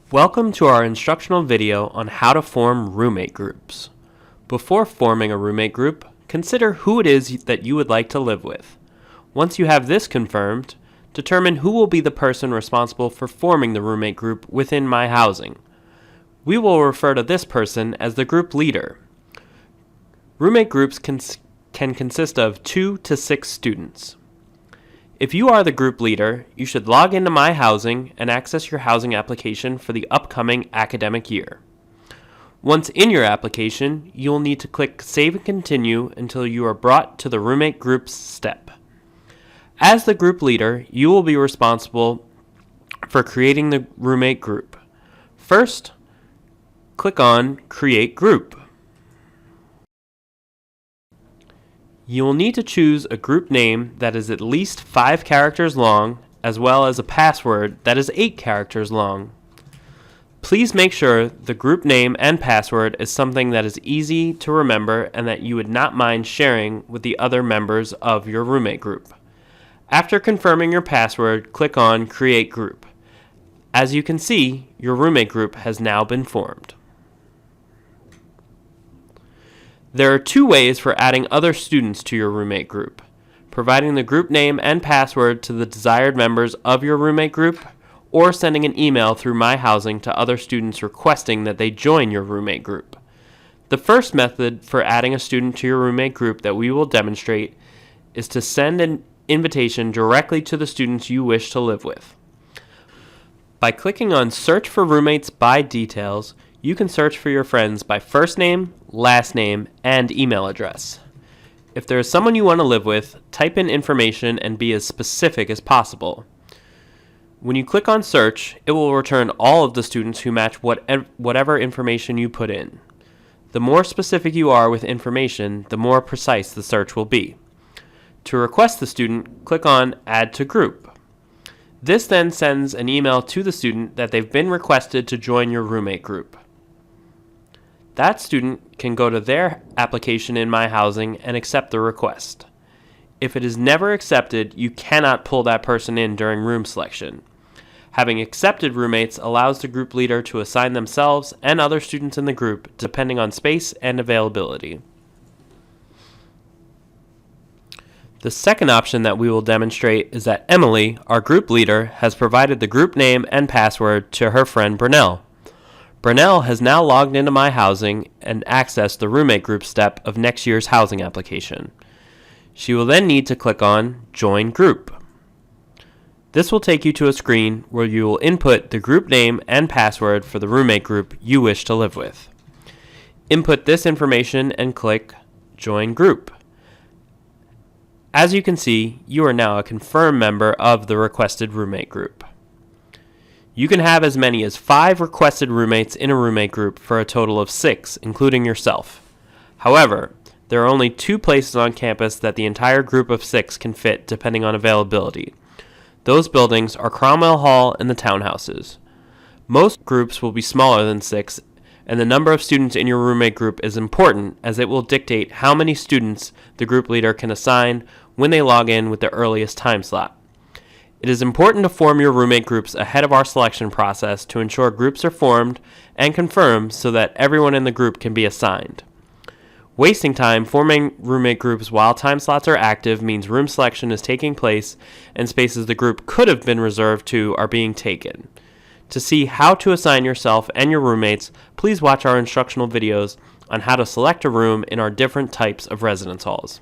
Welcome to our instructional video on how to form roommate groups. Before forming a roommate group, consider who it is that you would like to live with. Once you have this confirmed, determine who will be the person responsible for forming the roommate group within MyHousing. We will refer to this person as the group leader. Roommate groups can consist of 2 to 6 students. If you are the group leader, you should log into MyHousing and access your housing application for the upcoming academic year. Once in your application, you will need to click Save and Continue until you are brought to the roommate groups step. As the group leader, you will be responsible for creating the roommate group. First, click on Create Group. You will need to choose a group name that is at least 5 characters long, as well as a password that is 8 characters long. Please make sure the group name and password is something that is easy to remember and that you would not mind sharing with the other members of your roommate group. After confirming your password, click on Create Group. As you can see, your roommate group has now been formed. There are 2 ways for adding other students to your roommate group: providing the group name and password to the desired members of your roommate group, or sending an email through MyHousing to other students requesting that they join your roommate group. The first method for adding a student to your roommate group that we will demonstrate is to send an invitation directly to the students you wish to live with. By clicking on Search for Roommates by Details, you can search for your friends by first name, last name, and email address. If there is someone you want to live with, type in information and be as specific as possible. When you click on Search, it will return all of the students who match whatever information you put in. The more specific you are with information, the more precise the search will be. To request the student, click on Add to Group. This then sends an email to the student that they've been requested to join your roommate group. That student can go to their application in MyHousing and accept the request. If it is never accepted, you cannot pull that person in during room selection. Having accepted roommates allows the group leader to assign themselves and other students in the group depending on space and availability. The second option that we will demonstrate is that Emily, our group leader, has provided the group name and password to her friend Brunel. Brunel has now logged into MyHousing and accessed the roommate group step of next year's housing application. She will then need to click on Join Group. This will take you to a screen where you will input the group name and password for the roommate group you wish to live with. Input this information and click Join Group. As you can see, you are now a confirmed member of the requested roommate group. You can have as many as 5 requested roommates in a roommate group for a total of 6, including yourself. However, there are only 2 places on campus that the entire group of 6 can fit depending on availability. Those buildings are Cromwell Hall and the townhouses. Most groups will be smaller than 6, and the number of students in your roommate group is important as it will dictate how many students the group leader can assign when they log in with the earliest time slot. It is important to form your roommate groups ahead of our selection process to ensure groups are formed and confirmed so that everyone in the group can be assigned. Wasting time forming roommate groups while time slots are active means room selection is taking place and spaces the group could have been reserved to are being taken. To see how to assign yourself and your roommates, please watch our instructional videos on how to select a room in our different types of residence halls.